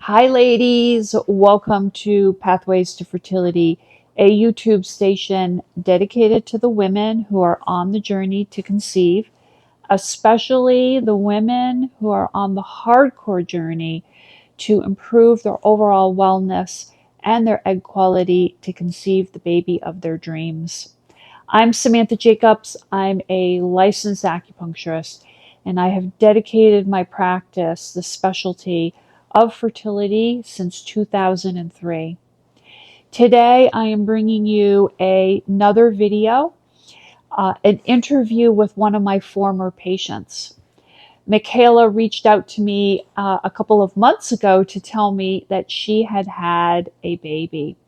Hi, ladies. Welcome to Pathways to Fertility, a YouTube station dedicated to the women who are on the journey to conceive, especially the women who are on the hardcore journey to improve their overall wellness and their egg quality to conceive the baby of their dreams. I'm Samantha Jacobs. I'm a licensed acupuncturist, and I have dedicated my practice, the specialty of fertility, since 2003. Today, I am bringing you another video, an interview with one of my former patients. Michela reached out to me a couple of months ago to tell me that she had had a baby.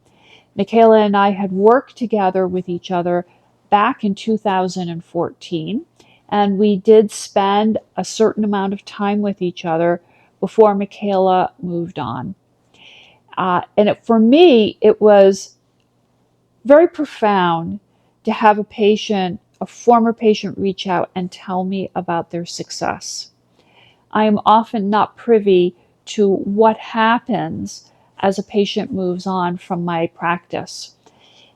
Michela and I had worked together with each other back in 2014, and we did spend a certain amount of time with each other before Michela moved on. For me, it was very profound to have a former patient, reach out and tell me about their success. I am often not privy to what happens as a patient moves on from my practice.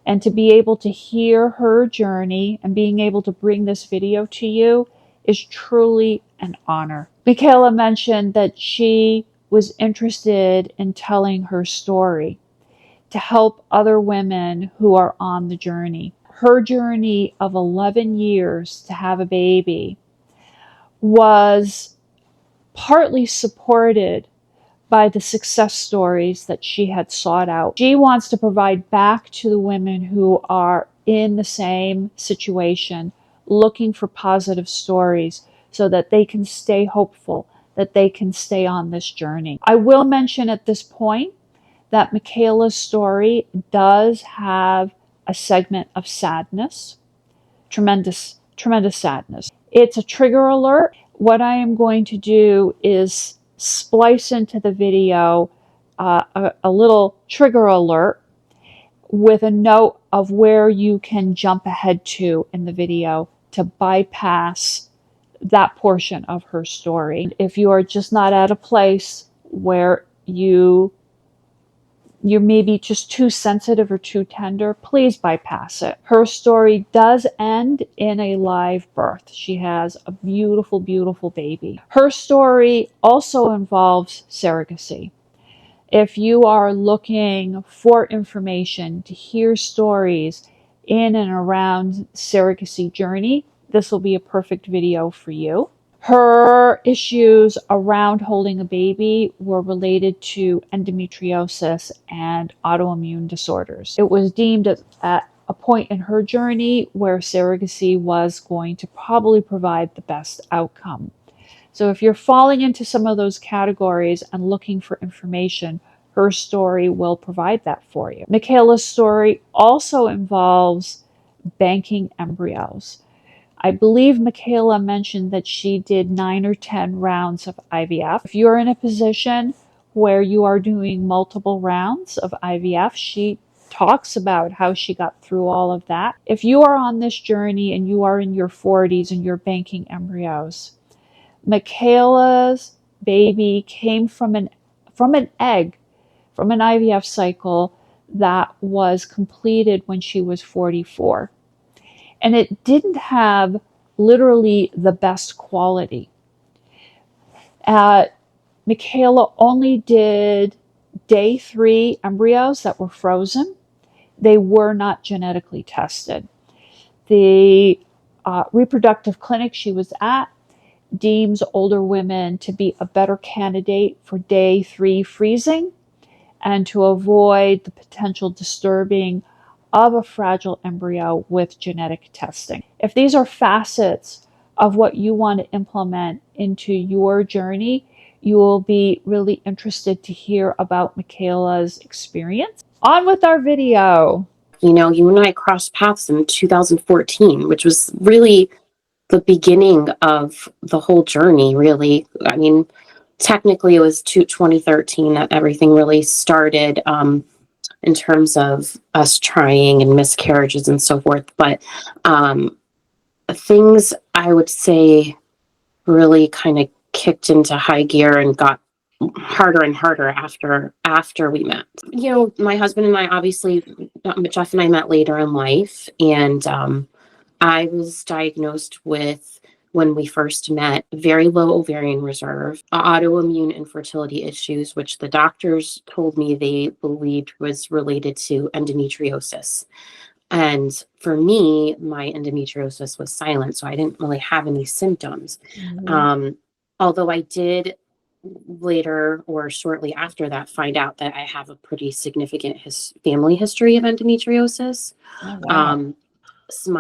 And to be able to hear her journey and being able to bring this video to you is truly an honor. Michela mentioned that she was interested in telling her story to help other women who are on the journey. Her journey of 11 years to have a baby was partly supported by the success stories that she had sought out. She wants to provide back to the women who are in the same situation, looking for positive stories so that they can stay hopeful, that they can stay on this journey. I will mention at this point that Michela's story does have a segment of sadness, tremendous sadness. It's a trigger alert. What I am going to do is splice into the video a little trigger alert with a note of where you can jump ahead to in the video to bypass that portion of her story. If you are just not at a place where you're maybe just too sensitive or too tender, please bypass it. Her story does end in a live birth. She has a beautiful, beautiful baby. Her story also involves surrogacy. If you are looking for information to hear stories in and around surrogacy journey, this will be a perfect video for you. Her issues around holding a baby were related to endometriosis and autoimmune disorders. It was deemed at a point in her journey where surrogacy was going to probably provide the best outcome. So if you're falling into some of those categories and looking for information, her story will provide that for you. Michela's story also involves banking embryos. I believe Michela mentioned that she did 9 or 10 rounds of IVF. If you're in a position where you are doing multiple rounds of IVF, she talks about how she got through all of that. If you are on this journey and you are in your 40s and you're banking embryos, Michela's baby came from an egg, from an IVF cycle that was completed when she was 44. And it didn't have literally the best quality. Michela only did day 3 embryos that were frozen. They were not genetically tested. The reproductive clinic she was at deems older women to be a better candidate for day 3 freezing and to avoid the potential disturbing of a fragile embryo with genetic testing. If these are facets of what you want to implement into your journey, you will be really interested to hear about Michela's experience. On with our video. You know, you and I crossed paths in 2014, which was really the beginning of the whole journey, really. I mean, technically it was 2013 that everything really started, in terms of us trying and miscarriages and so forth. But things, I would say, really kind of kicked into high gear and got harder and harder after we met. You know, my husband and I, obviously, Jeff and I met later in life, and I was diagnosed with, when we first met, very low ovarian reserve, autoimmune infertility issues, which the doctors told me they believed was related to endometriosis. And for me, my endometriosis was silent, so I didn't really have any symptoms. Although I did later or shortly after that find out that I have a pretty significant family history of endometriosis. Oh, wow. So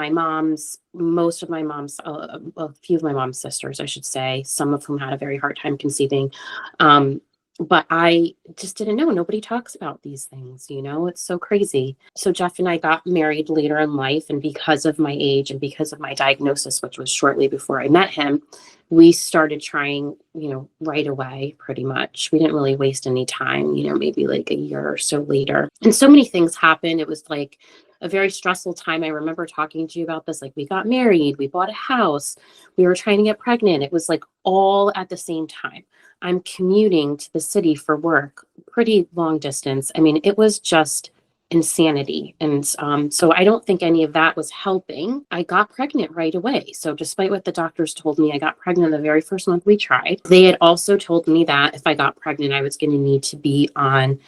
most of my mom's, a few of my mom's sisters, I should say, some of whom had a very hard time conceiving. But I just didn't know. Nobody talks about these things, you know, it's so crazy. So Jeff and I got married later in life. And because of my age and because of my diagnosis, which was shortly before I met him, we started trying, you know, right away, pretty much. We didn't really waste any time, you know, maybe like a year or so later. And so many things happened. It was like a very stressful time. I remember talking to you about this. Like, we got married, we bought a house, we were trying to get pregnant. It was like all at the same time. I'm commuting to the city for work, pretty long distance. I mean, it was just insanity. And so I don't think any of that was helping. I got pregnant right away. So despite what the doctors told me, I got pregnant the very first month we tried. They had also told me that if I got pregnant, I was going to need to be on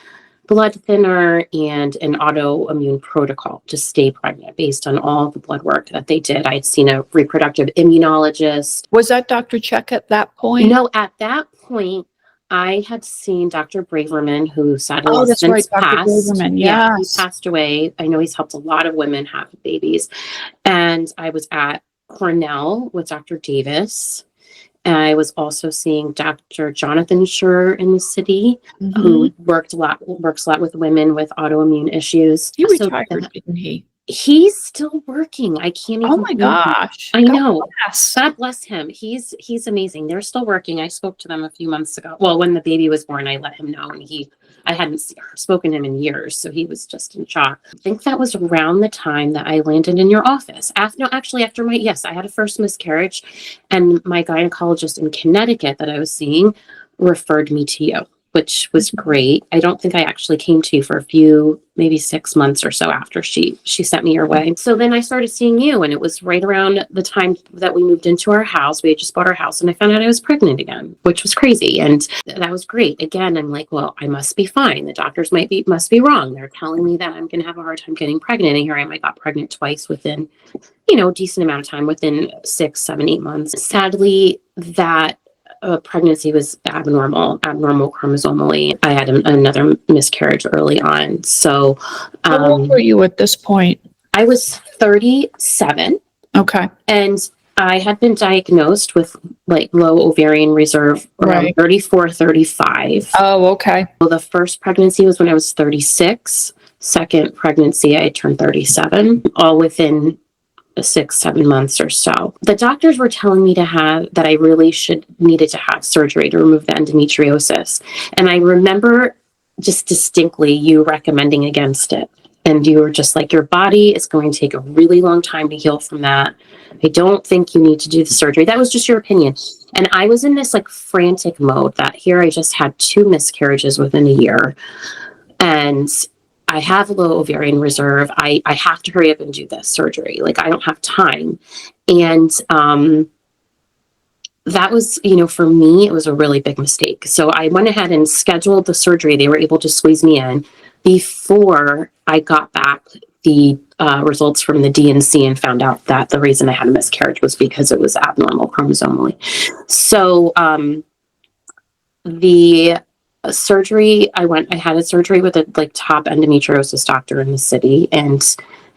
blood thinner and an autoimmune protocol to stay pregnant based on all the blood work that they did. I'd seen a reproductive immunologist. Was that Dr. Check at that point? No, at that point, I had seen Dr. Braverman, who sadly Oh, has that's right, since Dr. passed. Braverman. Yeah, he Yes. passed away. I know he's helped a lot of women have babies. And I was at Cornell with Dr. Davis. I was also seeing Dr. Jonathan Schur in the city, who works a lot with women with autoimmune issues. He retired, didn't he? He's still working. I can't even. Oh my gosh. I know. Bless. God bless him. He's amazing. They're still working. I spoke to them a few months ago. Well, when the baby was born, I let him know, and I hadn't spoken to him in years, so he was just in shock. I think that was around the time that I landed in your office. After I had a first miscarriage, and my gynecologist in Connecticut that I was seeing referred me to you, which was great. I don't think I actually came to you for a few, maybe 6 months or so after she sent me your way. So then I started seeing you, and it was right around the time that we moved into our house. We had just bought our house, and I found out I was pregnant again, which was crazy. And that was great. Again, I'm like, well, I must be fine. The doctors must be wrong. They're telling me that I'm going to have a hard time getting pregnant. And here I am, I got pregnant twice within, you know, a decent amount of time, within 6, 7, 8 months. Sadly, that pregnancy was abnormal chromosomally. I had another miscarriage early on. So, How old were you at this point? I was 37. Okay. And I had been diagnosed with like low ovarian reserve around 34, 35. Oh, okay. So the first pregnancy was when I was 36. Second pregnancy, I turned 37, all within 6, 7 months or so. The doctors were telling me that I really needed to have surgery to remove the endometriosis. And I remember just distinctly you recommending against it. And you were just like, your body is going to take a really long time to heal from that. I don't think you need to do the surgery. That was just your opinion. And I was in this like frantic mode that here I just had 2 miscarriages within a year. And I have low ovarian reserve. I have to hurry up and do this surgery. Like, I don't have time. And that was, you know, for me, it was a really big mistake. So I went ahead and scheduled the surgery. They were able to squeeze me in before I got back the results from the DNC and found out that the reason I had a miscarriage was because it was abnormal chromosomally. So the surgery, I had a surgery with a like top endometriosis doctor in the city, and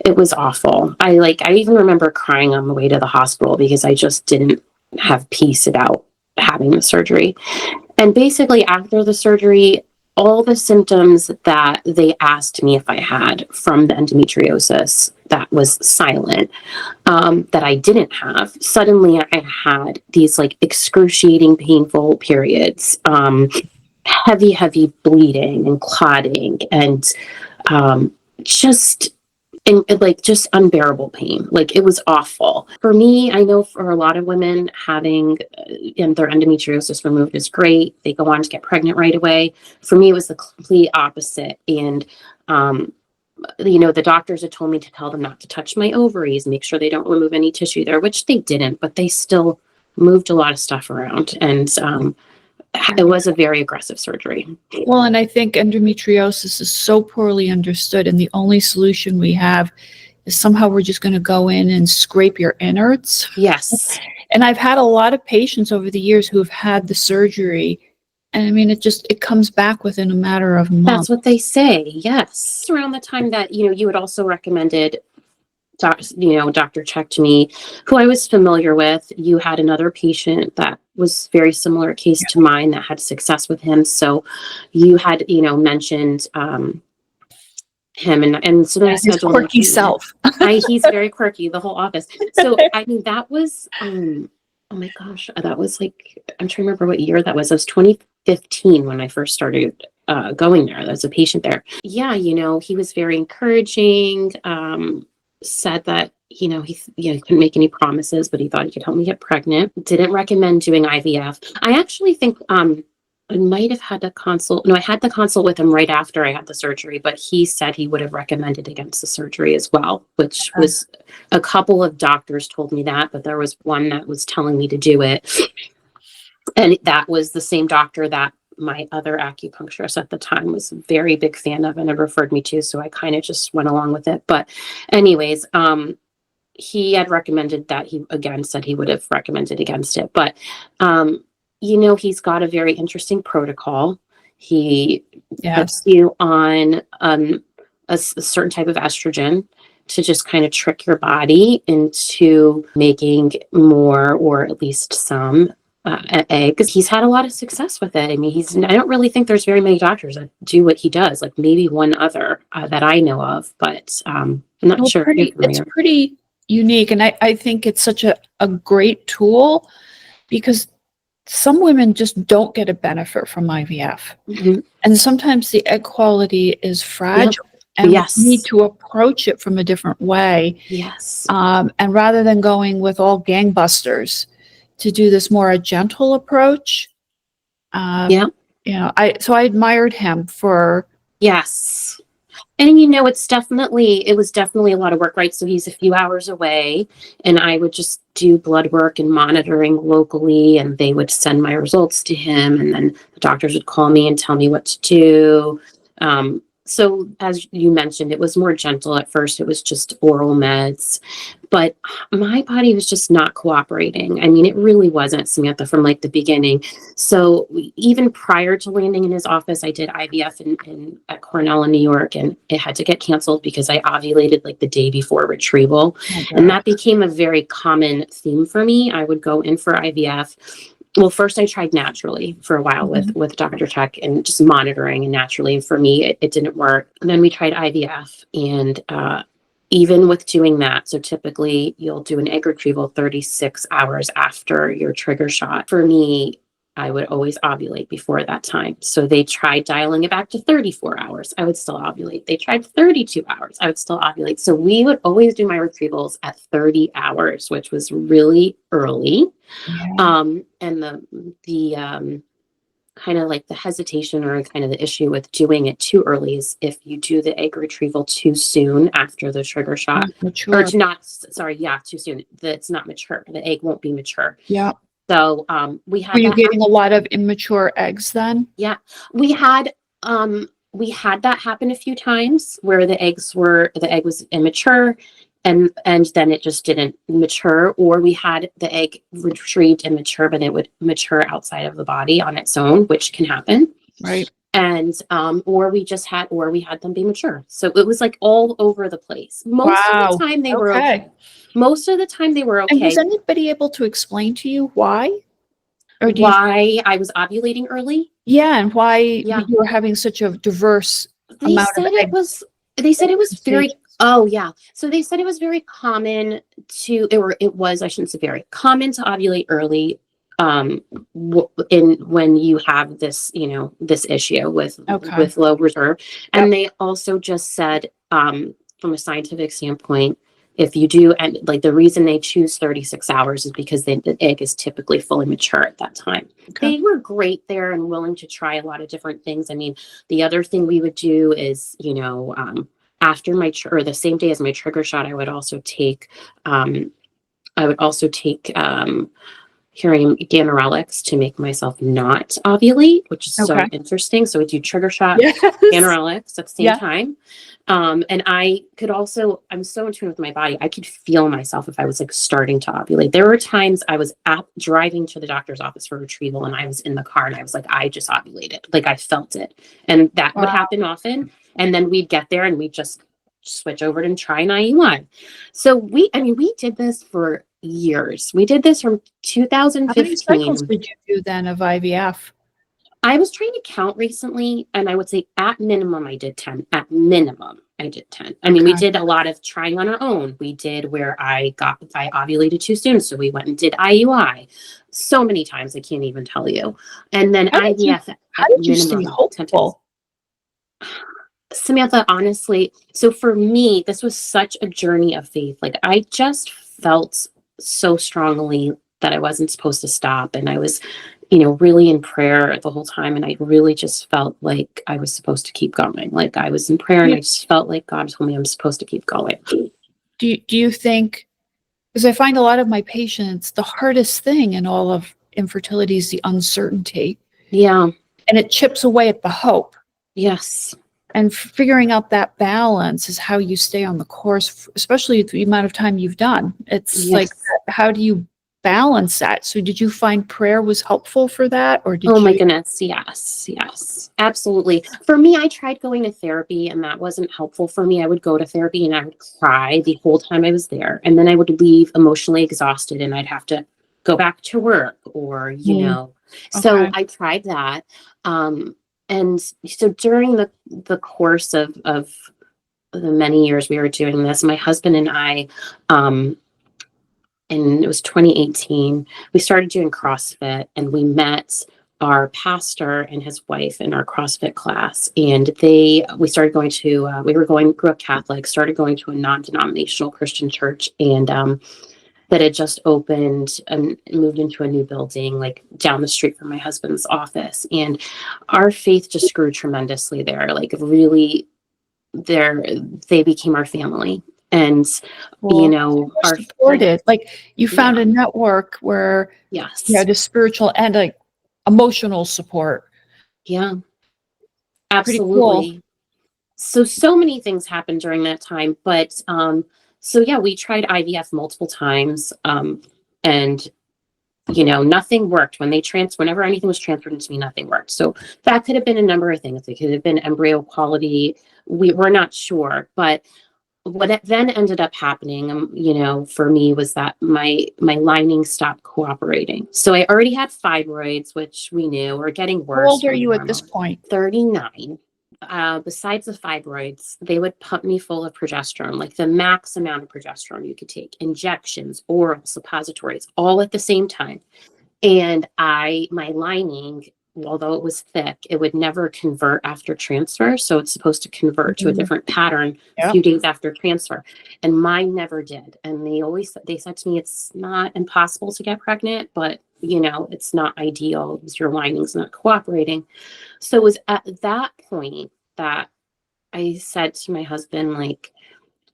it was awful. I even remember crying on the way to the hospital because I just didn't have peace about having the surgery. And basically after the surgery, all the symptoms that they asked me if I had from the endometriosis that was silent, that I didn't have, suddenly I had these like excruciating painful periods, heavy bleeding and clotting, and just unbearable pain. Like, it was awful. For me, I know for a lot of women, having and their endometriosis removed is great. They go on to get pregnant right away. For me, it was the complete opposite. And, the doctors had told me to tell them not to touch my ovaries, make sure they don't remove any tissue there, which they didn't, but they still moved a lot of stuff around. And it was a very aggressive surgery. Well, and I think endometriosis is so poorly understood, and the only solution we have is somehow we're just going to go in and scrape your innards. Yes. And I've had a lot of patients over the years who have had the surgery, and I mean, it comes back within a matter of months. That's what they say. Yes. Around the time that, you had also recommended Dr. Check to me, who I was familiar with. You had another patient that was very similar case to mine that had success with him. So you had, mentioned him, and so then I scheduled his quirky self. He's very quirky, the whole office. So I mean, that was oh my gosh, that was like, I'm trying to remember what year that was. It was 2015 when I first started going there. As a patient there. Yeah, he was very encouraging. Said that he couldn't make any promises, but he thought he could help me get pregnant. Didn't recommend doing IVF. I actually think I might have had a consult. No, I had the consult with him right after I had the surgery, but he said he would have recommended against the surgery as well, which was a couple of doctors told me that, but there was one that was telling me to do it. And that was the same doctor that my other acupuncturist at the time was a very big fan of and had referred me to. So I kind of just went along with it. But anyways, he had recommended that. He again said he would have recommended against it. But, he's got a very interesting protocol. He puts you on a certain type of estrogen to just kind of trick your body into making more, or at least some, eggs. He's had a lot of success with it. I mean, I don't really think there's very many doctors that do what he does, like maybe one other that I know of, but I'm not sure. It's pretty unique. And I think it's such a great tool, because some women just don't get a benefit from IVF. Mm-hmm. And sometimes the egg quality is fragile. Yep. And we need to approach it from a different way. Yes. And rather than going with all gangbusters, to do this more a gentle approach. So I admired him for. Yes. And it was definitely a lot of work, right? So he's a few hours away, and I would just do blood work and monitoring locally, and they would send my results to him, and then the doctors would call me and tell me what to do. So as you mentioned, it was more gentle at first. It was just oral meds, but my body was just not cooperating. I mean, it really wasn't, Samantha, from like the beginning. So even prior to landing in his office, I did IVF at Cornell in New York, and it had to get canceled because I ovulated like the day before retrieval. And that became a very common theme for me. I would go in for IVF. Well, first I tried naturally for a while with Dr. Tech and just monitoring, and naturally for me, it didn't work. And then we tried IVF, and even with doing that, so typically you'll do an egg retrieval 36 hours after your trigger shot. For me, I would always ovulate before that time. So they tried dialing it back to 34 hours. I would still ovulate. They tried 32 hours. I would still ovulate. So we would always do my retrievals at 30 hours, which was really early. Yeah. And the kind of like the hesitation, or kind of the issue with doing it too early, is if you do the egg retrieval too soon after the trigger shot, or too soon, it's not mature. The egg won't be mature. Yeah. So we had. Were you getting a lot of immature eggs then? Yeah, we had that happen a few times where the egg was immature, and then it just didn't mature, or we had the egg retrieved immature, but it would mature outside of the body on its own, which can happen. Right. And or we had them be mature. So it was like all over the place. Most of the time they were okay. Most of the time they were okay. And was anybody able to explain to you why? Or why I was ovulating early? Yeah, and why you were having such a diverse amount of eggs. They said it was very. Oh yeah. So they said it was very common I shouldn't say very common to ovulate early. When you have this, this issue with low reserve. And they also just said, from a scientific standpoint, if you do, and like the reason they choose 36 hours is because the egg is typically fully mature at that time. Okay. They were great there and willing to try a lot of different things. I mean, the other thing we would do is, after or the same day as my trigger shot, I would also take hearing ganirelix to make myself not ovulate, which is so Okay. interesting. So we do trigger shot, Yes. ganirelix at the same Yeah. time. And I could also, I'm so in tune with my body. I could feel myself if I was like starting to ovulate. There were times I was driving to the doctor's office for retrieval and I was in the car and I was like, I just ovulated. Like I felt it. And that would Wow. happen often. And then we'd get there and we'd just switch over and try an IUI. So we did this for years. We did this from How many cycles 2015. did you do then of IVF? I was trying to count recently, and I would say at minimum, I did 10. At minimum, I did 10. I mean, we did a lot of trying on our own. We did where I ovulated too soon, so we went and did IUI so many times, I can't even tell you. And then IVF How did you stay hopeful? Samantha, honestly, so for me, this was such a journey of faith. Like I just felt so strongly that I wasn't supposed to stop. And I was, really in prayer the whole time. And I really just felt like I was supposed to keep going. Like I was in prayer and I just felt like God told me I'm supposed to keep going. Do you think, because I find a lot of my patients, the hardest thing in all of infertility is the uncertainty. Yeah. And it chips away at the hope. Yes. And figuring out that balance is how you stay on the course, especially the amount of time you've done. It's like, how do you balance that? So did you find prayer was helpful for that? Or did my goodness. Yes, absolutely. For me, I tried going to therapy and that wasn't helpful for me. I would go to therapy and I would cry the whole time I was there. And then I would leave emotionally exhausted and I'd have to go back to work or, so I tried that. And so during the course of the many years we were doing this, my husband and I, and it was 2018, we started doing CrossFit and we met our pastor and his wife in our CrossFit class. And we started going to, grew up Catholic, started going to a non-denominational Christian church and, that had just opened and moved into a new building, like down the street from my husband's office. And our faith just grew tremendously there. Like really they became our family. And, our supported, like you found a network where you had a spiritual and a emotional support. Yeah, absolutely. Cool. So many things happened during that time, but, we tried IVF multiple times, and nothing worked. Whenever anything was transferred into me, nothing worked. So that could have been a number of things. It could have been embryo quality. We're not sure, but what it then ended up happening, for me was that my lining stopped cooperating. So I already had fibroids, which we knew were getting worse. How old are you at this point? 39. Besides the fibroids, they would pump me full of progesterone, like the max amount of progesterone you could take, injections, oral, suppositories, all at the same time. And my lining, although it was thick, it would never convert after transfer. So it's supposed to convert to a different pattern a few days after transfer. And mine never did. And they said to me, it's not impossible to get pregnant, but it's not ideal because your lining's not cooperating. So it was at that point that I said to my husband, like,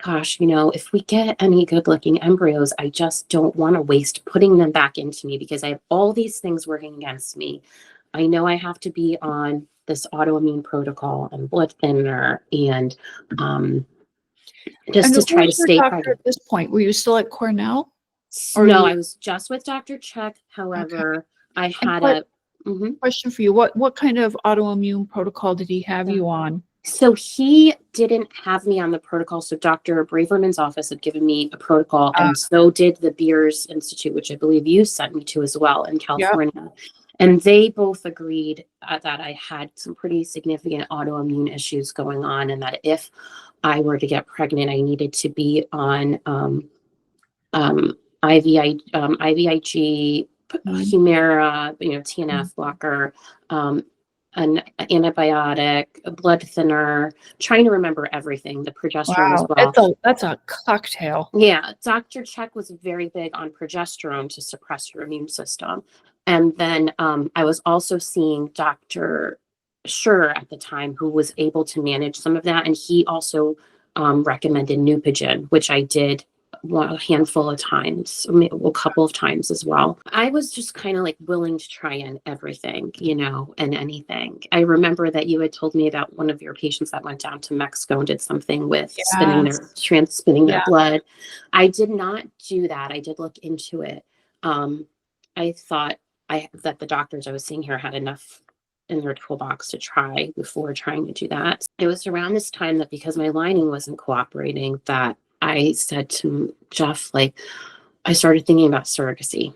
gosh, if we get any good looking embryos, I just don't want to waste putting them back into me because I have all these things working against me. I know I have to be on this autoimmune protocol and blood thinner and just to try to stay pregnant. At this point, were you still at Cornell? No, I was just with Dr. Chuck. However, I had a question for you. What kind of autoimmune protocol did he have you on? So he didn't have me on the protocol. So Dr. Braverman's office had given me a protocol, and so did the Beers Institute, which I believe you sent me to as well in California. Yep. And they both agreed that I had some pretty significant autoimmune issues going on, and that if I were to get pregnant, I needed to be on IVIG, Humira, TNF blocker, an antibiotic, a blood thinner, trying to remember everything, the progesterone as Wow. well. That's a cocktail. Yeah, Dr. Check was very big on progesterone to suppress your immune system. And then I was also seeing Dr. Sure at the time, who was able to manage some of that. And he also recommended Neupogen, which I did a handful of times, a couple of times as well. I was just kind of like willing to try in everything, and anything. I remember that you had told me about one of your patients that went down to Mexico and did something with Yes. spinning their Yeah. blood. I did not do that. I did look into it. I thought that the doctors I was seeing here had enough in their toolbox to try before trying to do that. It was around this time that, because my lining wasn't cooperating, that I said to Jeff, like, I started thinking about surrogacy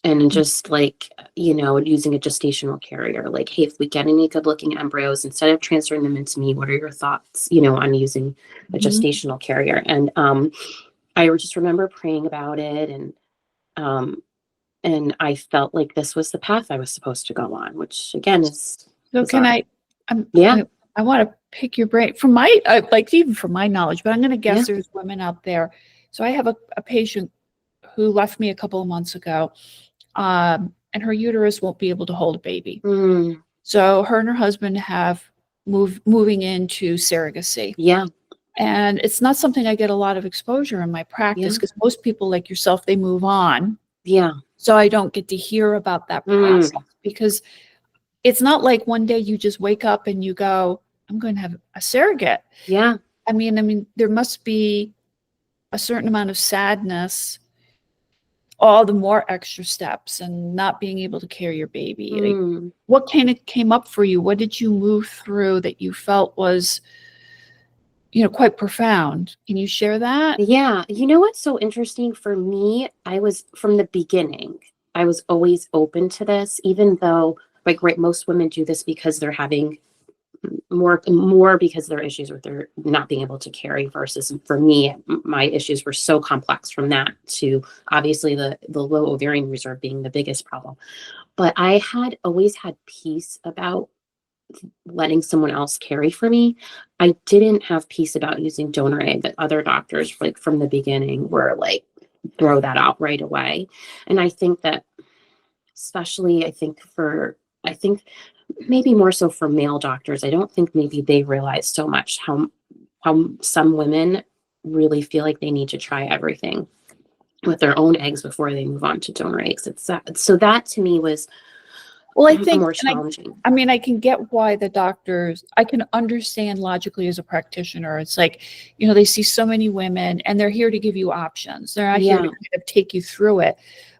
and just like, using a gestational carrier. Like, hey, if we get any good looking embryos, instead of transferring them into me, what are your thoughts, on using a Mhm. gestational carrier? And I just remember praying about it, um, and I felt like this was the path I was supposed to go on, which again is So can bizarre. Yeah, I want to pick your brain from like even from my knowledge, but I'm going to yeah. guess there's women out there. So I have a patient who left me a couple of months ago, and her uterus won't be able to hold a baby. Mm, So her and her husband have moving into surrogacy. yeah, And it's not something I get a lot of exposure in my practice yeah, because most people like yourself, they move on. yeah. So I don't get to hear about that Mm, process because it's not like one day you just wake up and you go, I'm going to have a surrogate. yeah. I mean, there must be a certain amount of sadness, all the more extra steps and not being able to carry your baby. Like, Mm. what kind of came up for you? What did you move through that you felt was, quite profound? Can you share that? Yeah. You know what's so interesting for me? I was from the beginning, I was always open to this, even though, like, right, most women do this because they're having more because their issues with their not being able to carry, versus for me, my issues were so complex, from that to obviously the low ovarian reserve being the biggest problem. But I had always had peace about letting someone else carry for me. I didn't have peace about using donor egg, that other doctors, like, from the beginning, were like, throw that out right away. And I think that, especially, I think maybe more so for male doctors, I don't think maybe they realize so much how some women really feel like they need to try everything with their own eggs before they move on to donor eggs. It's that. So that to me was Well, I think, more and challenging. I mean, I can get why the doctors, I can understand logically as a practitioner. It's like, they see so many women and they're here to give you options. They're not here to Yeah. kind of take you through it.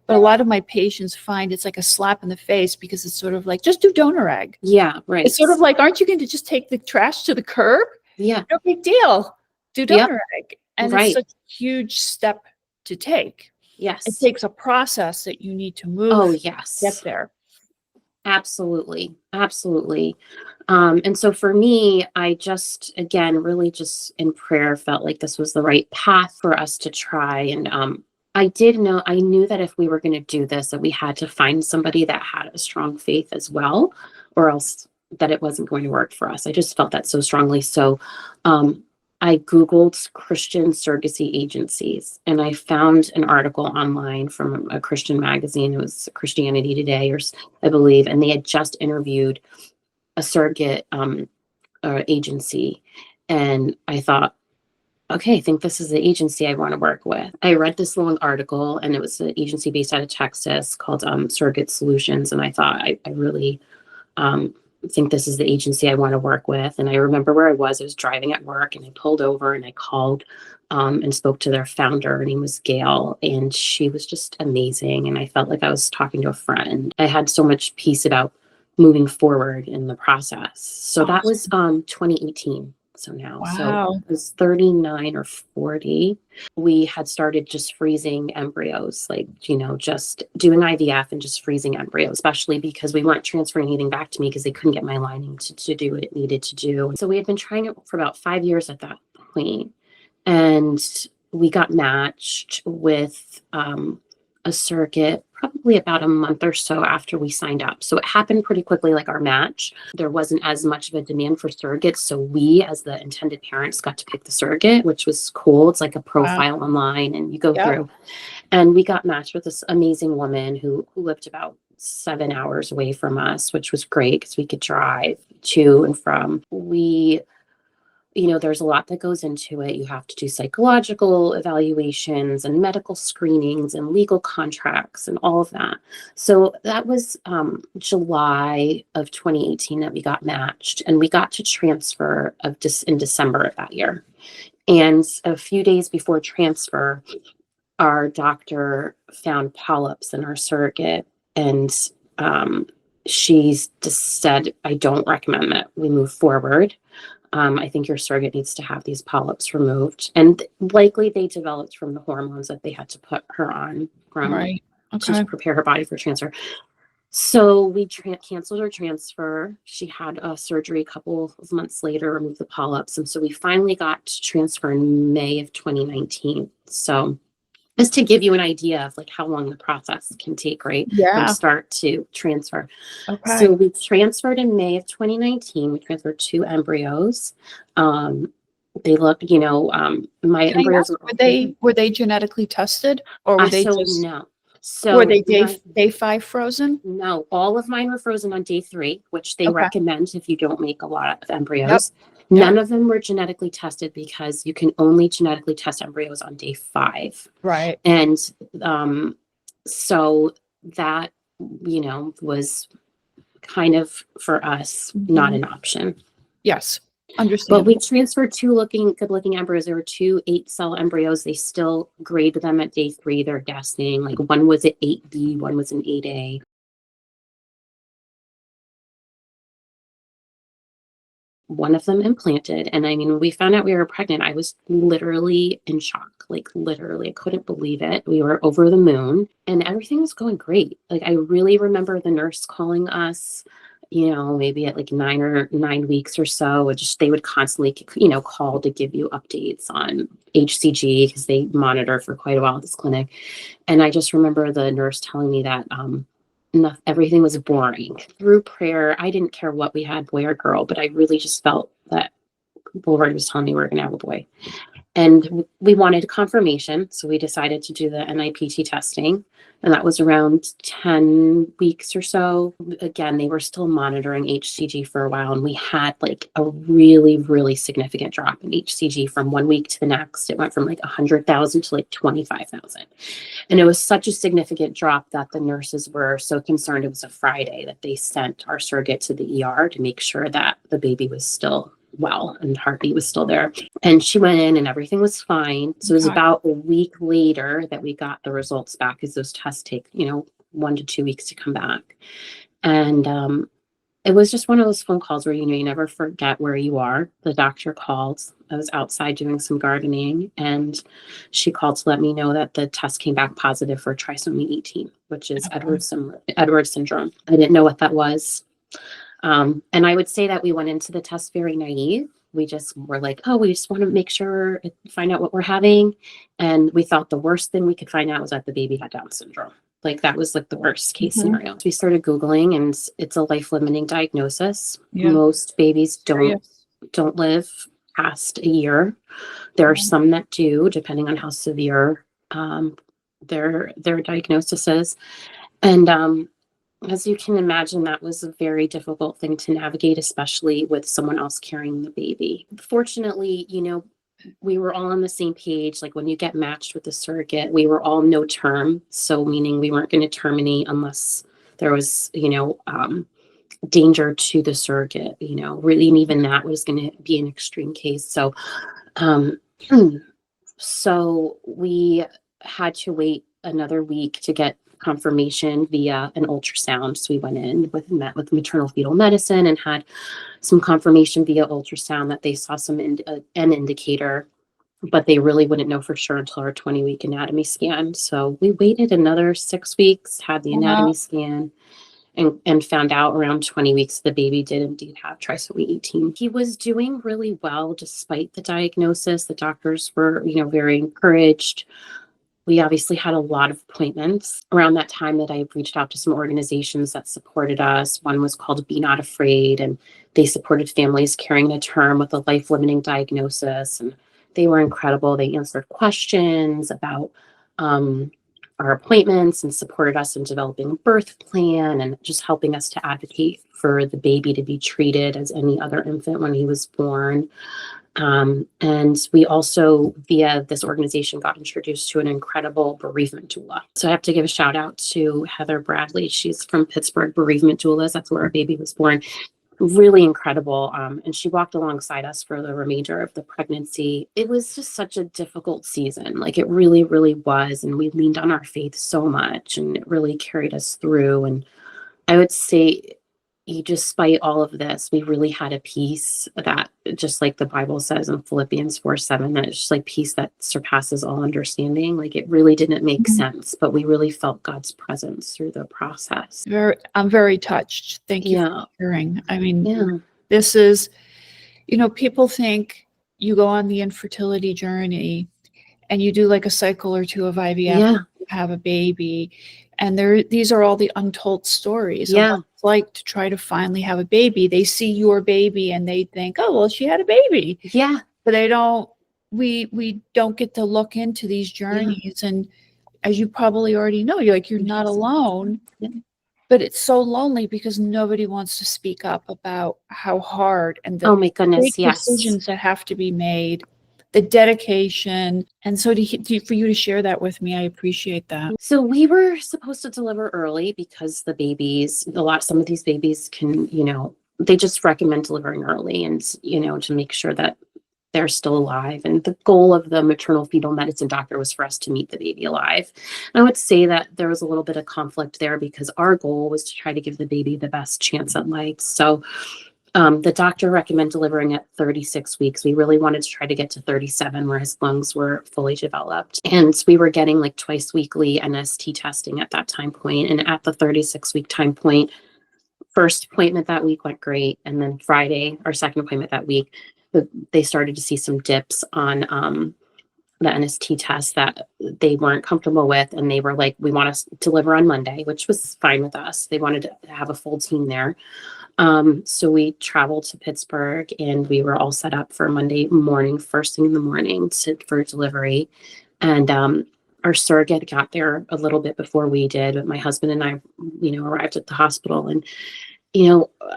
But a lot of my patients find it's like a slap in the face because it's sort of like, just do donor egg. Yeah. Right. It's sort of like, aren't you going to just take the trash to the curb? Yeah. No big deal. Do Yep. donor egg. And it's Right. such a huge step to take. It Yes. takes a process that you need to move Oh, to get yes. there. Absolutely. Absolutely. And so for me, I just, again, really just in prayer felt like this was the right path for us to try. And I knew that if we were going to do this, that we had to find somebody that had a strong faith as well, or else that it wasn't going to work for us. I just felt that so strongly. So um, I Googled Christian surrogacy agencies, and I found an article online from a Christian magazine. It was Christianity Today, I believe, and they had just interviewed a surrogate agency. And I thought, okay, I think this is the agency I want to work with. I read this long article, and it was an agency based out of Texas called Surrogate Solutions. And I thought, I really um, think this is the agency I want to work with. And I remember where I was driving at work, and I pulled over and I called and spoke to their founder. Her name was Gail, and she was just amazing. And I felt like I was talking to a friend. I had so much peace about moving forward in the process. So that was 2018. So now, so Wow. I was 39 or 40. We had started just freezing embryos, like, just doing IVF and just freezing embryos, especially because we weren't transferring anything back to me because they couldn't get my lining to do what it needed to do. So we had been trying it for about 5 years at that point. And we got matched with a surrogate probably about a month or so after we signed up. So it happened pretty quickly, like our match. There wasn't as much of a demand for surrogates. So we, as the intended parents, got to pick the surrogate, which was cool. It's like a Wow. profile online and you go Yep. through. And we got matched with this amazing woman who lived about 7 hours away from us, which was great because we could drive to and from. There's a lot that goes into it. You have to do psychological evaluations and medical screenings and legal contracts and all of that. So that was July of 2018 that we got matched, and we got to transfer in December of that year. And a few days before transfer, our doctor found polyps in our surrogate, and she's just said, I don't recommend that we move forward. I think your surrogate needs to have these polyps removed. And likely they developed from the hormones that they had to put her on Right. Okay. to prepare her body for transfer. So we canceled her transfer. She had a surgery a couple of months later, removed the polyps. And so we finally got to transfer in May of 2019. So just to give you an idea of like how long the process can take, right? Yeah. From start to transfer. Okay. So we transferred in May of 2019. We transferred 2 embryos. They look, my Can I embryos ask, were they genetically tested, or were they just no. So were they day 5 frozen? no, all of mine were frozen on day 3, which they Okay. recommend if you don't make a lot of embryos. Yep. None of them were genetically tested because you can only genetically test embryos on day 5. Right. And so that, was kind of for us not an option. Yes. But Understandable. we transferred 2 good looking embryos. There were 2 8-cell embryos. They still grade them at day 3. They're guessing. Like one was at 8B, one was an 8A. One of them implanted. And I mean, we found out we were pregnant. I was literally in shock. Like literally, I couldn't believe it. We were over the moon and everything was going great. Like I really remember the nurse calling us, maybe at like 9 weeks or so. They would constantly, call to give you updates on HCG because they monitor for quite a while at this clinic. And I just remember the nurse telling me that everything was boring. Through prayer, I didn't care what we had, boy or girl, but I really just felt that the Lord was telling me we were going to have a boy. And we wanted confirmation, so we decided to do the NIPT testing, and that was around 10 weeks or so. Again, they were still monitoring HCG for a while, and we had like a really, really significant drop in HCG from 1 week to the next. It went from like 100,000 to like 25,000. And it was such a significant drop that the nurses were so concerned. It was a Friday that they sent our surrogate to the ER to make sure that the baby was still well and heartbeat was still there. And she went in and everything was fine. So it was about a week later that we got the results back, because those tests take, 1 to 2 weeks to come back. And it was just one of those phone calls where, you never forget where you are. The doctor called. I was outside doing some gardening, and she called to let me know that the test came back positive for trisomy 18, which is Edwards syndrome. I didn't know what that was. And I would say that we went into the test very naive. We just were like, oh, we just want to make sure, find out what we're having. And we thought the worst thing we could find out was that the baby had Down syndrome. Like that was like the worst case scenario. We started Googling, and it's a life-limiting diagnosis. Yeah. Most babies don't live past a year. There are some that do, depending on how severe their diagnosis is. And as you can imagine, that was a very difficult thing to navigate, especially with someone else carrying the baby. Fortunately, we were all on the same page. Like when you get matched with the surrogate, we were all no term. So meaning we weren't going to terminate unless there was, danger to the surrogate, really. And even that was going to be an extreme case. So, so we had to wait another week to get confirmation via an ultrasound. So we went in met with maternal fetal medicine and had some confirmation via ultrasound that they saw an indicator, but they really wouldn't know for sure until our 20-week anatomy scan. So we waited another 6 weeks, had the anatomy scan, and found out around 20 weeks the baby did indeed have trisomy 18. He was doing really well despite the diagnosis. The doctors were, very encouraged. We obviously had a lot of appointments. Around that time that I reached out to some organizations that supported us. One was called Be Not Afraid, and they supported families carrying a term with a life-limiting diagnosis. And they were incredible. They answered questions about our appointments and supported us in developing a birth plan and just helping us to advocate for the baby to be treated as any other infant when he was born. And we also, via this organization, got introduced to an incredible bereavement doula. So I have to give a shout out to Heather Bradley. She's from Pittsburgh, bereavement doulas. That's where our baby was born. Really incredible. And she walked alongside us for the remainder of the pregnancy. It was just such a difficult season. Like it really, really was. And we leaned on our faith so much, and it really carried us through. And I would say, despite all of this, we really had a peace that, just like the Bible says in Philippians 4:7, that it's just like peace that surpasses all understanding. Like it really didn't make sense, but we really felt God's presence through the process. I'm very touched. Thank you for sharing. I mean, this is, people think you go on the infertility journey and you do like a cycle or two of IVF, you have a baby. And these are all the untold stories of what it's like to try to finally have a baby. They see your baby and they think, oh, well, she had a baby. Yeah. But they don't, we don't get to look into these journeys. And as you probably already know, you're not alone. But it's so lonely because nobody wants to speak up about how hard and the my goodness, big decisions that have to be made, the dedication. And so for you to share that with me, I appreciate that. So we were supposed to deliver early because some of these babies can, they just recommend delivering early and, to make sure that they're still alive. And the goal of the maternal fetal medicine doctor was for us to meet the baby alive. And I would say that there was a little bit of conflict there because our goal was to try to give the baby the best chance at life. So the doctor recommended delivering at 36 weeks. We really wanted to try to get to 37 where his lungs were fully developed. And we were getting like twice weekly NST testing at that time point. And at the 36-week time point, first appointment that week went great. And then Friday, our second appointment that week, they started to see some dips on the NST test that they weren't comfortable with. And they were like, we want to deliver on Monday, which was fine with us. They wanted to have a full team there. So we traveled to Pittsburgh and we were all set up for Monday morning, first thing in the morning for delivery. And our surrogate got there a little bit before we did, but my husband and I, arrived at the hospital. And,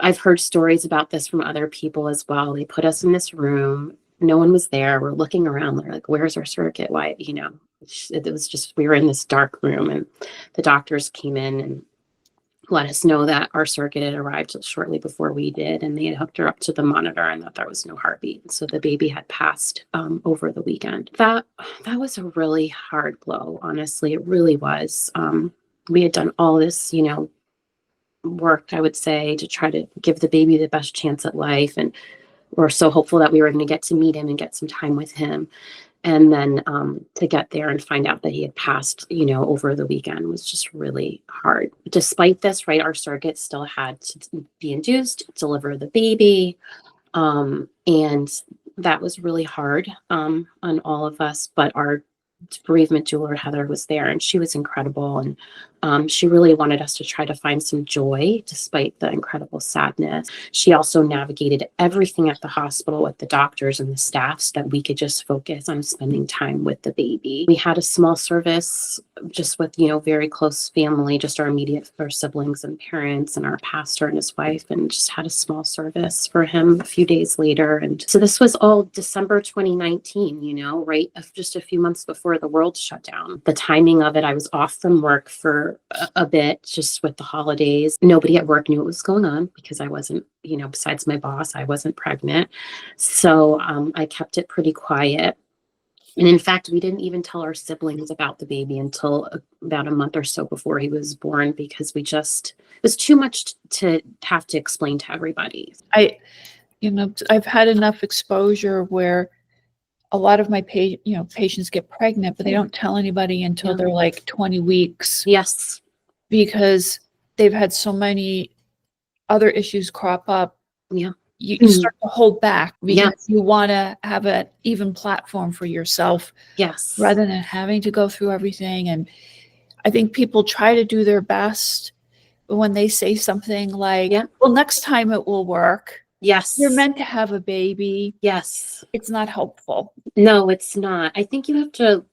I've heard stories about this from other people as well. They put us in this room. No one was there. We're looking around. They're like, where's our surrogate? Why, it was just, we were in this dark room and the doctors came in and let us know that our surrogate had arrived shortly before we did, and they had hooked her up to the monitor and that there was no heartbeat. So the baby had passed over the weekend. That was a really hard blow, honestly. It really was. We had done all this, work, I would say, to try to give the baby the best chance at life. And we're so hopeful that we were going to get to meet him and get some time with him. And then to get there and find out that he had passed, over the weekend was just really hard. Despite this, right, our surrogate still had to be induced, deliver the baby. And that was really hard on all of us. But our bereavement doula, Heather, was there and she was incredible. And she really wanted us to try to find some joy despite the incredible sadness. She also navigated everything at the hospital with the doctors and the staff so that we could just focus on spending time with the baby. We had a small service just with, very close family, just our siblings and parents and our pastor and his wife, and just had a small service for him a few days later. And so this was all December 2019, right? Just a few months before the world shut down. The timing of it, I was off from work for a bit, just with the holidays. Nobody at work knew what was going on because I wasn't, besides my boss, I wasn't pregnant. So I kept it pretty quiet. And in fact, we didn't even tell our siblings about the baby until about a month or so before he was born, because it was too much to have to explain to everybody. I've had enough exposure where a lot of my patients get pregnant, but they don't tell anybody until they're like 20 weeks. Yes. Because they've had so many other issues crop up. Yeah. you start to hold back Yeah. because you want to have an even platform for yourself Yes. rather than having to go through everything. And I think people try to do their best, but when they say something like, Yeah. well, next time it will work, Yes. you're meant to have a baby, Yes. it's not helpful. No, it's not. I think you have to,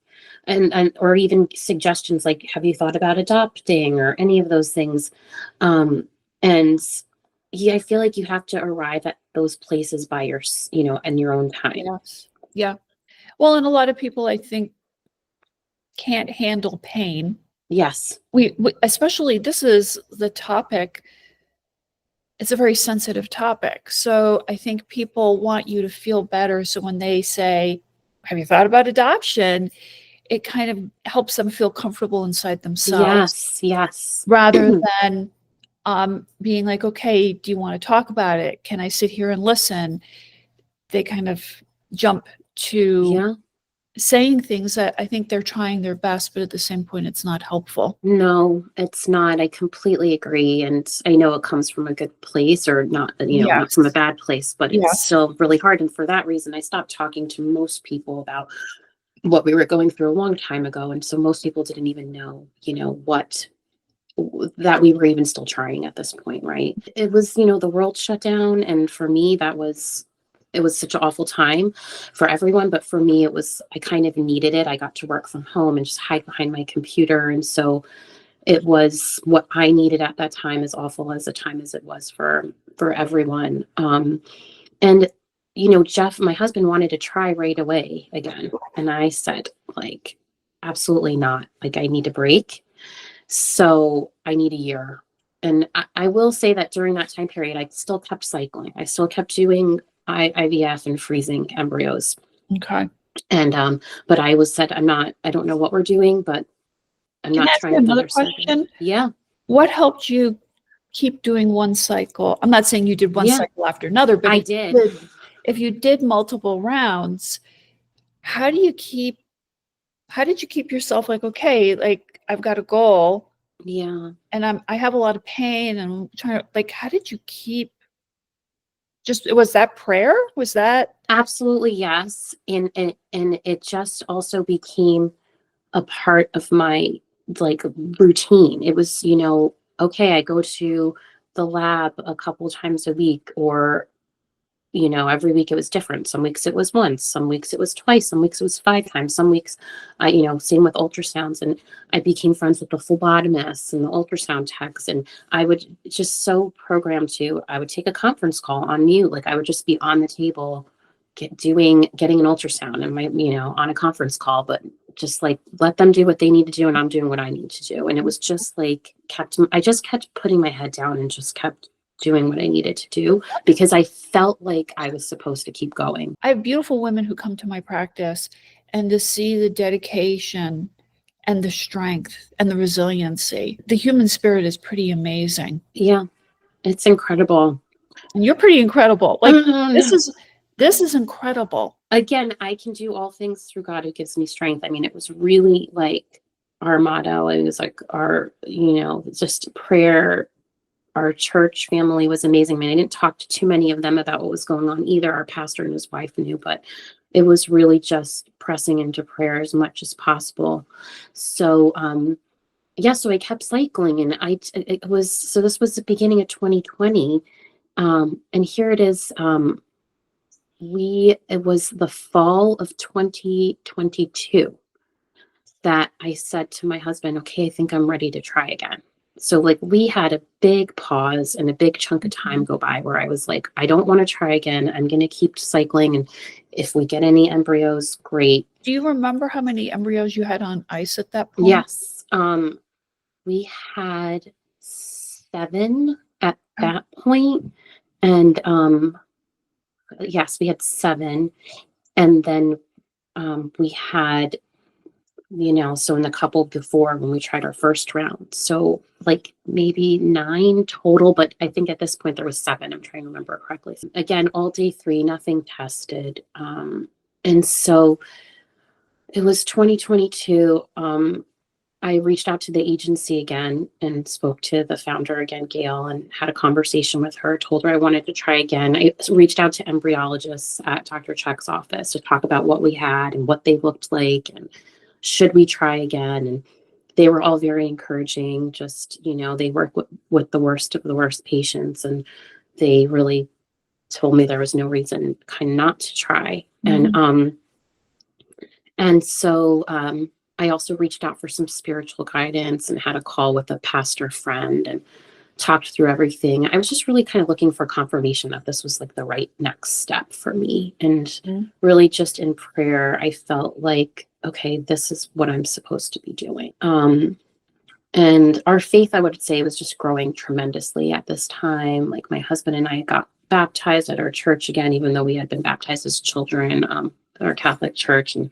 and or even suggestions like, have you thought about adopting or any of those things? And yeah, I feel like you have to arrive at those places by in your own time. Yes. Yeah. Well, and a lot of people, I think, can't handle pain. Yes. We especially, this is the topic, it's a very sensitive topic. So I think people want you to feel better. So when they say, have you thought about adoption? It kind of helps them feel comfortable inside themselves Yes. Yes. rather than being like, okay, do you want to talk about it? Can I sit here and listen? They kind of jump to Yeah. saying things that I think they're trying their best, but at the same point, it's not helpful. No, it's not. I completely agree. And I know it comes from a good place or not, not from a Yes. bad place, but it's Yes. still really hard. And for that reason, I stopped talking to most people about what we were going through a long time ago. And so most people didn't even know, what that we were even still trying at this point, right? It was, the world shut down. And for me, it was such an awful time for everyone. But for me, I kind of needed it. I got to work from home and just hide behind my computer. And so it was what I needed at that time, as awful as a time as it was for everyone. And Jeff, my husband, wanted to try right away again. And I said, like, absolutely not. Like, I need a break. So I need a year. And I will say that during that time period, I still kept cycling. I still kept doing IVF and freezing embryos. Okay. And but I don't know what we're doing, but I'm Can I not ask you trying another another surrogate. question? Yeah. What helped you keep doing one cycle? I'm not saying you did one Yeah. cycle after another, but I did. If you did multiple rounds, how do you keep how did you keep yourself like, okay, like I've got a goal Yeah. and I have a lot of pain and I'm trying to like, how did you keep was that prayer? Was that Absolutely, yes. And it just also became a part of my like routine. It was, okay, I go to the lab a couple times a week, or every week it was different. Some weeks it was once, some weeks it was twice, some weeks it was 5 times, some weeks same with ultrasounds. And I became friends with the phlebotomists and the ultrasound techs. And I would just so programmed to, I would take a conference call on mute. Like I would just be on the table getting an ultrasound and on a conference call, but just like let them do what they need to do and I'm doing what I need to do. And it was just like I just kept putting my head down and just kept doing what I needed to do because I felt like I was supposed to keep going. I have beautiful women who come to my practice and to see the dedication and the strength and the resiliency. The human spirit is pretty amazing. Yeah, it's incredible. And you're pretty incredible. Like No. this is incredible. Again, I can do all things through God who gives me strength. I mean, it was really like our motto. It was like our, just prayer. Our church family was amazing. I mean, I didn't talk to too many of them about what was going on either. Our pastor and his wife knew, but it was really just pressing into prayer as much as possible. So, so I kept cycling, and this was the beginning of 2020. And here it is. It was the fall of 2022 that I said to my husband, okay, I think I'm ready to try again. So like we had a big pause and a big chunk of time go by where I was like, I don't want to try again. I'm going to keep cycling. And if we get any embryos, great. Do you remember how many embryos you had on ice at that point? Yes. We had 7 at that point. And yes, we had 7. And then we had so in the couple before when we tried our first round, so like maybe 9 total, but I think at this point there was 7. I'm trying to remember correctly. Again, all day 3, nothing tested. And so it was 2022. I reached out to the agency again and spoke to the founder again, Gail, and had a conversation with her, told her I wanted to try again. I reached out to embryologists at Dr. Check's office to talk about what we had and what they looked like and should we try again. And they were all very encouraging. Just, they work with the worst of the worst patients, and they really told me there was no reason kind of not to try. Mm-hmm. And so I also reached out for some spiritual guidance and had a call with a pastor friend and talked through everything. I was just really kind of looking for confirmation that this was like the right next step for me. And really just in prayer, I felt like, okay, this is what I'm supposed to be doing. And our faith, I would say, was just growing tremendously at this time. Like my husband and I got baptized at our church again, even though we had been baptized as children at our Catholic church. And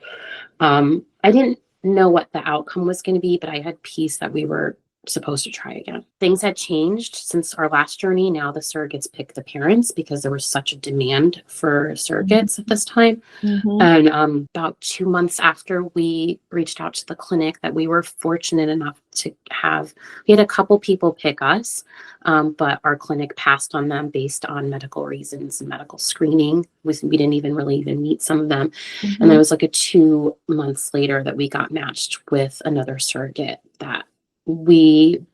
I didn't know what the outcome was going to be, but I had peace that we were supposed to try again. Things had changed since our last journey. Now the surrogates pick the parents because there was such a demand for surrogates at this time. Mm-hmm. And about 2 months after we reached out to the clinic, that we were fortunate enough to we had a couple people pick us, but our clinic passed on them based on medical reasons and medical screening. We didn't even really meet some of them. Mm-hmm. And it was like 2 months later that we got matched with another surrogate that we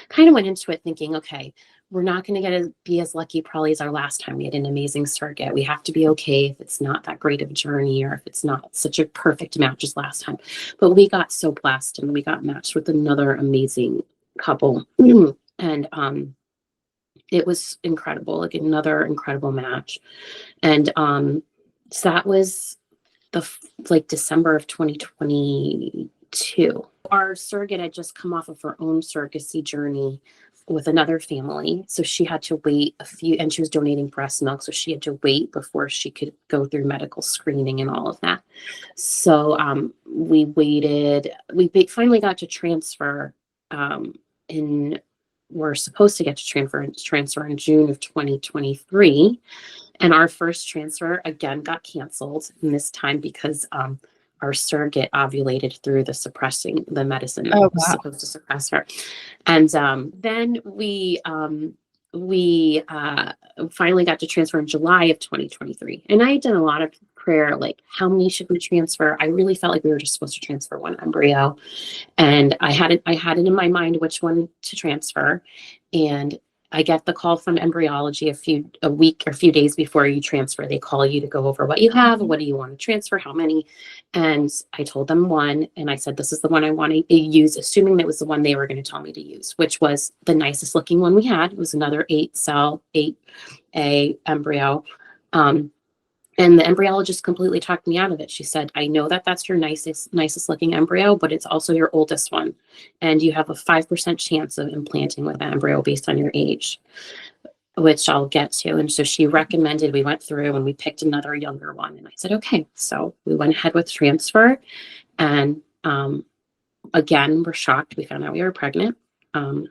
kind of went into it thinking, okay, we're not going to be as lucky probably as our last time. We had an amazing surrogate. We have to be okay if it's not that great of a journey or if it's not such a perfect match as last time. But we got so blessed and we got matched with another amazing couple. And it was incredible, like another incredible match. And so that was December of 2022. Our surrogate had just come off of her own surrogacy journey with another family. So she had to wait and she was donating breast milk. So she had to wait before she could go through medical screening and all of that. So we waited, we finally got to transfer we're supposed to get to transfer in June of 2023. And our first transfer again got canceled, and this time because our surrogate ovulated through the medicine that was supposed to suppress her. And then we finally got to transfer in July of 2023. And I had done a lot of prayer, like how many should we transfer? I really felt like we were just supposed to transfer one embryo. And I had it in my mind which one to transfer. And I get the call from embryology a few days before you transfer. They call you to go over what you have, what do you want to transfer, how many. And I told them one, and I said, this is the one I want to use, assuming that was the one they were going to tell me to use, which was the nicest looking one we had. It was another 8-cell, 8A embryo. And the embryologist completely talked me out of it. She said, I know that that's your nicest looking embryo, but it's also your oldest one. And you have a 5% chance of implanting with that embryo based on your age, which I'll get to. And so she recommended, we went through and we picked another younger one. And I said, okay. So we went ahead with transfer. And again, we're shocked. We found out we were pregnant, 2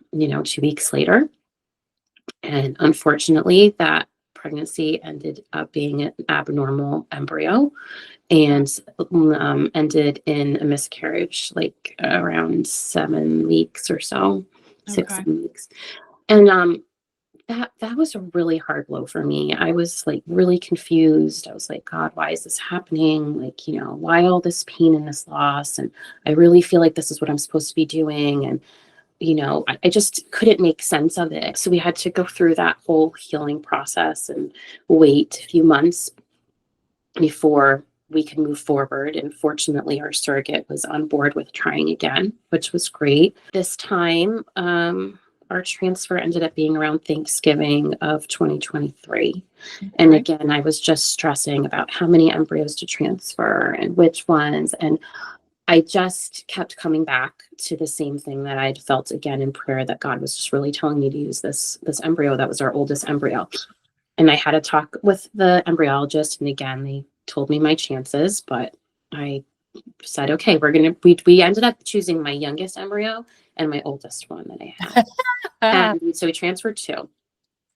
weeks later. And unfortunately, that pregnancy ended up being an abnormal embryo and ended in a miscarriage, like around 7 weeks or so, 6-7 weeks. And that was a really hard blow for me. I was like really confused. I was like, God, why is this happening? Like, why all this pain and this loss? And I really feel like this is what I'm supposed to be doing. And I just couldn't make sense of it. So we had to go through that whole healing process and wait a few months before we could move forward. And fortunately, our surrogate was on board with trying again, which was great. This time, our transfer ended up being around Thanksgiving of 2023. Okay. And again, I was just stressing about how many embryos to transfer and which ones. And I just kept coming back to the same thing that I'd felt again in prayer, that God was just really telling me to use this embryo that was our oldest embryo. And I had a talk with the embryologist, and again, they told me my chances, but I said, okay, we ended up choosing my youngest embryo and my oldest one that I had. And so we transferred 2.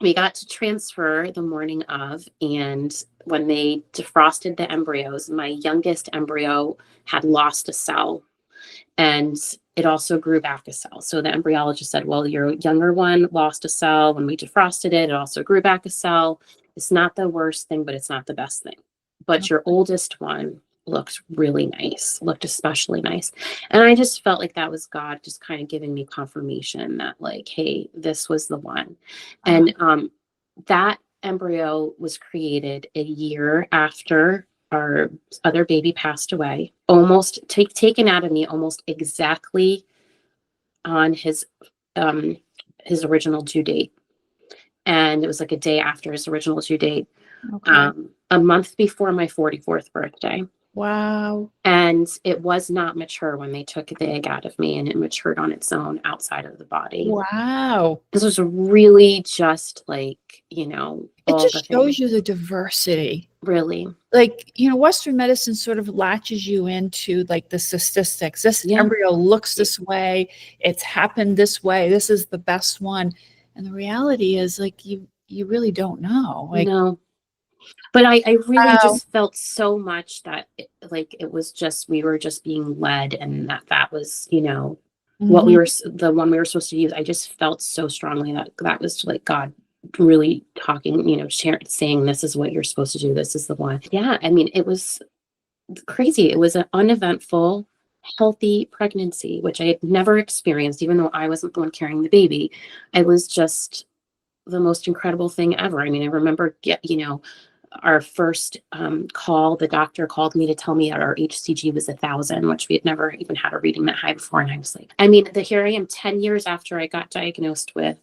We got to transfer the morning of, and when they defrosted the embryos, my youngest embryo had lost a cell. And it also grew back a cell. So the embryologist said, well, your younger one lost a cell when we defrosted it. It also grew back a cell. It's not the worst thing, but it's not the best thing. But your oldest one looked really nice, looked especially nice. And I just felt like that was God just kind of giving me confirmation that, like, hey, this was the one. And that embryo was created a year after our other baby passed away, almost taken out of me almost exactly on his original due date. And it was like a day after his original due date, Okay. a month before my 44th birthday. Wow. And it was not mature when they took the egg out of me, and it matured on its own outside of the body. Wow. This was really just like, It all the just shows things. you the diversity. Really. Like, Western medicine sort of latches you into like the statistics. This Yeah. embryo looks this way, it's happened this way, this is the best one. And the reality is like you really don't know. Like, No. But I really wow. just felt so much that it was just, we were just being led, and that was, what Mhm. the one we were supposed to use. I just felt so strongly that that was like God really talking, saying, this is what you're supposed to do. This is the one. Yeah. I mean, it was crazy. It was an uneventful, healthy pregnancy, which I had never experienced, even though I wasn't the one carrying the baby. It was just the most incredible thing ever. I mean, I remember our first call, the doctor called me to tell me that our HCG was 1,000, which we had never even had a reading that high before. And I was like, I mean, here I am 10 years after I got diagnosed with,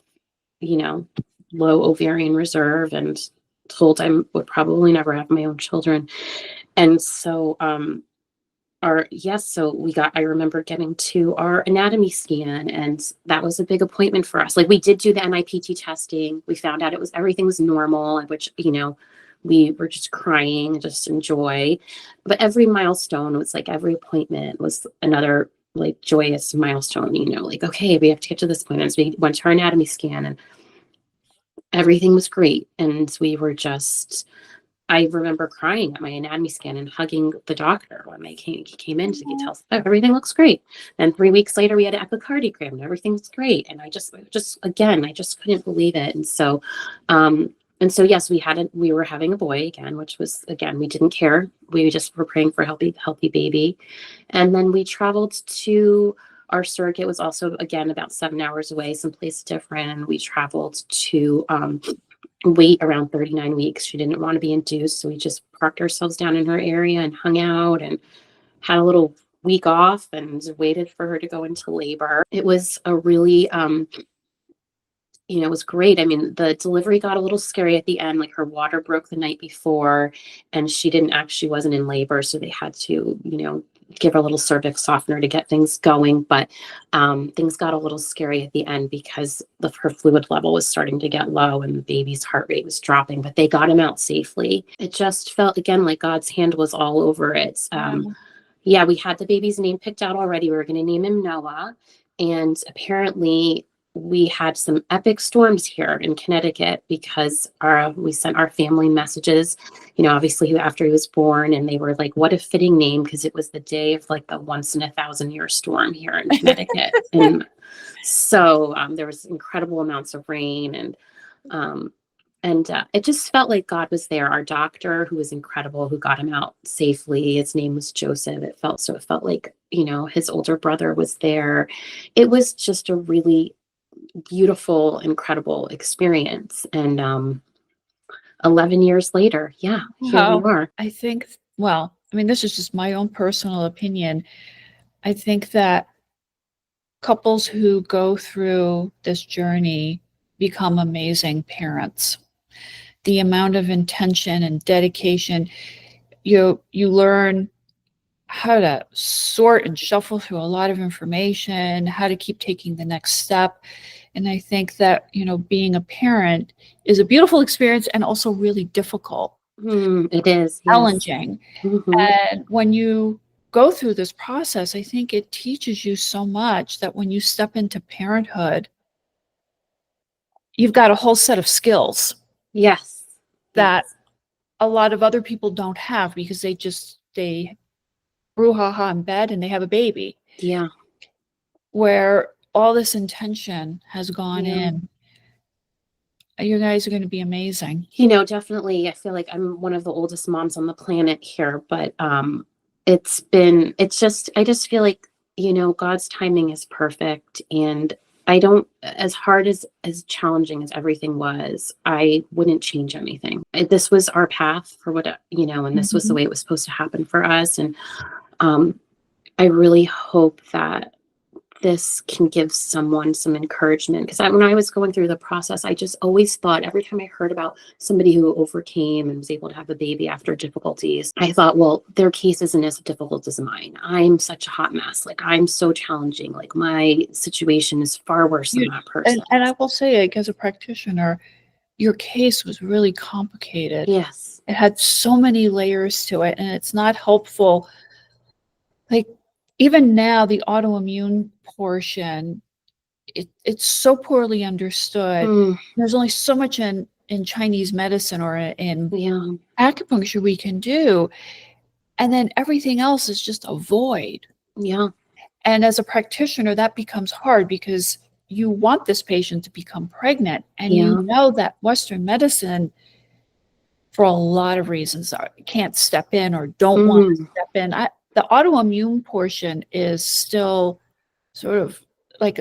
low ovarian reserve, and told I would probably never have my own children. And so, so I remember getting to our anatomy scan, and that was a big appointment for us. Like, we did do the NIPT testing. We found out everything was normal, which, we were just crying, just in joy. But every milestone was like, every appointment was another like joyous milestone, like, okay, we have to get to this point. And so we went to our anatomy scan, and everything was great. And I remember crying at my anatomy scan and hugging the doctor when he came in to tell us, oh, everything looks great. And 3 weeks later, we had an echocardiogram, and everything's great. And I just again, I just couldn't believe it. And so yes, we were having a boy again, which was, again, we didn't care. We just were praying for a healthy baby. And then we traveled to our surrogate, was also, again, about 7 hours away, someplace different. And we traveled to wait around 39 weeks. She didn't want to be induced, so we just parked ourselves down in her area and hung out and had a little week off and waited for her to go into labor. It was a really it was great. I mean, the delivery got a little scary at the end. Like, her water broke the night before, and she wasn't in labor, so they had to, give her a little cervix softener to get things going. But things got a little scary at the end because her fluid level was starting to get low, and the baby's heart rate was dropping. But they got him out safely. It just felt, again, like God's hand was all over it. Yeah, we had the baby's name picked out already. We were going to name him Noah. And apparently we had some epic storms here in Connecticut because we sent our family messages, obviously after he was born, and they were like, what a fitting name, because it was the day of like the once in 1,000-year storm here in Connecticut. And so there was incredible amounts of rain, and it just felt like God was there. Our doctor, who was incredible, who got him out safely, his name was Joseph. It felt like, his older brother was there. It was just a really beautiful, incredible experience. And 11 years later, yeah, here we Wow. are. I think, well, I mean, this is just my own personal opinion. I think that couples who go through this journey become amazing parents. The amount of intention and dedication, you learn how to sort and shuffle through a lot of information, how to keep taking the next step. And I think that, being a parent is a beautiful experience and also really difficult, It is, yes. challenging. Hmm. And when you go through this process, I think it teaches you so much that when you step into parenthood, you've got a whole set of skills Yes, that yes. a lot of other people don't have because they brouhaha in bed and they have a baby. Yeah. where all this intention has gone Yeah. in. You guys are going to be amazing. Definitely, I feel like I'm one of the oldest moms on the planet here, but I just feel like, God's timing is perfect. And I don't, as hard as challenging as everything was, I wouldn't change anything. This was our path for and this was the Mhm. way it was supposed to happen for us. And um, I really hope that this can give someone some encouragement, because when I was going through the process, I just always thought, every time I heard about somebody who overcame and was able to have a baby after difficulties, I thought, well, their case isn't as difficult as mine. I'm such a hot mess. Like, I'm so challenging. Like, my situation is far worse than You, that person. and I will say, like, as a practitioner, your case was really complicated. Yes. It had so many layers to it, and it's not helpful. Like, even now, the autoimmune portion, it's so poorly understood. Mm, There's only so much in Chinese medicine or in yeah. acupuncture we can do, and then everything else is just a void. Yeah. And as a practitioner, that becomes hard because you want this patient to become pregnant, and you Yeah. know that Western medicine, for a lot of reasons, can't step in or don't want to Mm, step in. The autoimmune portion is still sort of like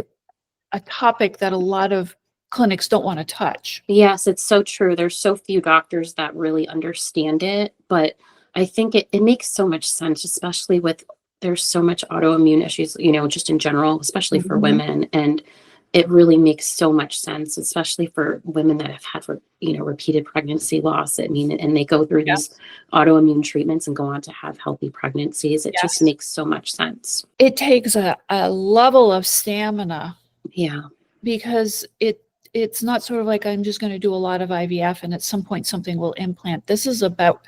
a topic that a lot of clinics don't want to touch. yes, it's so true. There's so few doctors that really understand it, but I think it makes so much sense, especially with, there's so much autoimmune issues, just in general, especially for Mhm. women. And it really makes so much sense, especially for women that have had, repeated pregnancy loss. I mean, and they go through these Yes. autoimmune treatments and go on to have healthy pregnancies. It just Yes. makes so much sense. It takes a level of stamina Yeah. because it's not sort of like I'm just going to do a lot of IVF and at some point something will implant. This is about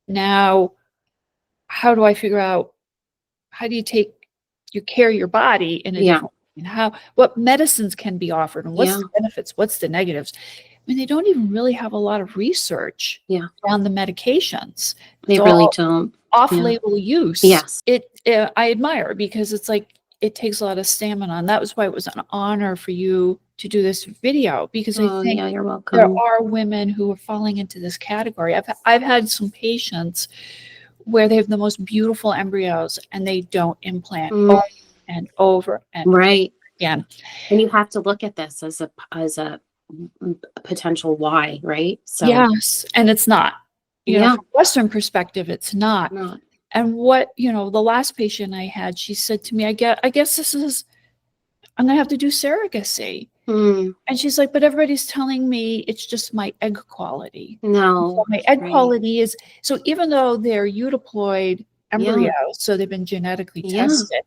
now, how do I figure out, how do you care your body in a Yeah. different way, and what medicines can be offered, and what's Yeah. the benefits, what's the negatives. I mean, they don't even really have a lot of research Yeah. around the medications. It's They really all don't. Yeah. off-label use. Yes. I admire, because it's like it takes a lot of stamina, and that was why it was an honor for you to do this video, because I Oh, think yeah, you're there welcome. are women who are falling into this category. I've had some patients where they have the most beautiful embryos and they don't implant Mm, over and over and right. again. And you have to look at this as a potential why, right? So, Yes, and it's not. yeah, From Western perspective, it's not. not. And the last patient I had, she said to me, I guess I'm gonna have to do surrogacy. Mm, And she's like, but everybody's telling me it's just my egg quality. So no, my egg right. quality is, so even though they're eutaploid Yeah, embryos, so they've been genetically yeah. tested,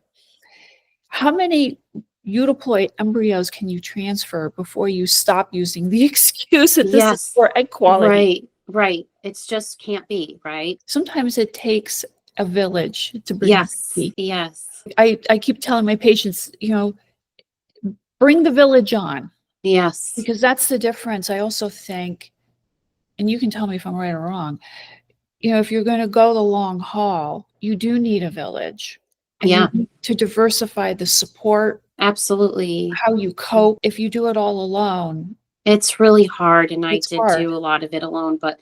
how many eutaploid embryos can you transfer before you stop using the excuse that this is Yes, for egg quality? right, right. It's just can't be, right? Sometimes it takes a village to bring a Yes, baby. yes, I keep telling my patients, bring the village on, yes, because that's the difference. I also think, and you can tell me if I'm right or wrong, if you're going to go the long haul, you do need a village, and you yeah, need to diversify the support, absolutely. how you cope. If you do it all alone, It's really hard, and I it's did hard. do a lot of it alone, but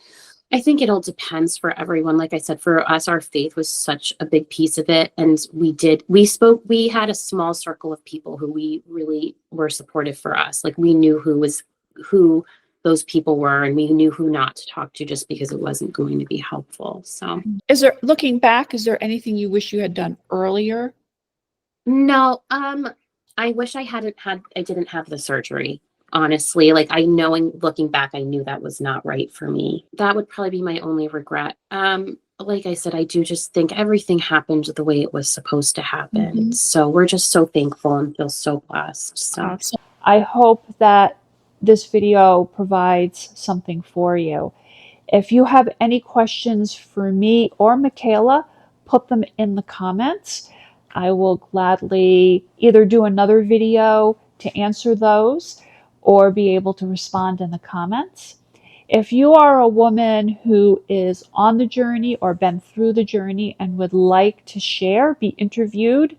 I think it all depends for everyone. Like I said, for us, our faith was such a big piece of it. And we had a small circle of people who we really were supportive for us. Like, we knew who those people were, and we knew who not to talk to, just because it wasn't going to be helpful. So, Looking back, is there anything you wish you had done earlier? no, I wish I didn't have the surgery. Honestly, like, I know, and looking back, I knew that was not right for me. That would probably be my only regret. Like I said, I do just think everything happened the way it was supposed to happen. Mhm. So we're just so thankful and feel so blessed. So, Awesome. I hope that this video provides something for you. If you have any questions for me or Michaela, put them in the comments. I will gladly either do another video to answer those or be able to respond in the comments. If you are a woman who is on the journey or been through the journey and would like to share, be interviewed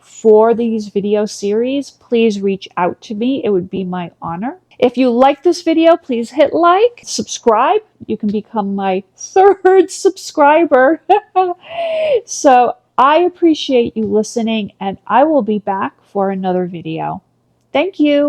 for these video series, please reach out to me. It would be my honor. If you like this video, please hit like, subscribe. You can become my third subscriber. So I appreciate you listening, and I will be back for another video. Thank you.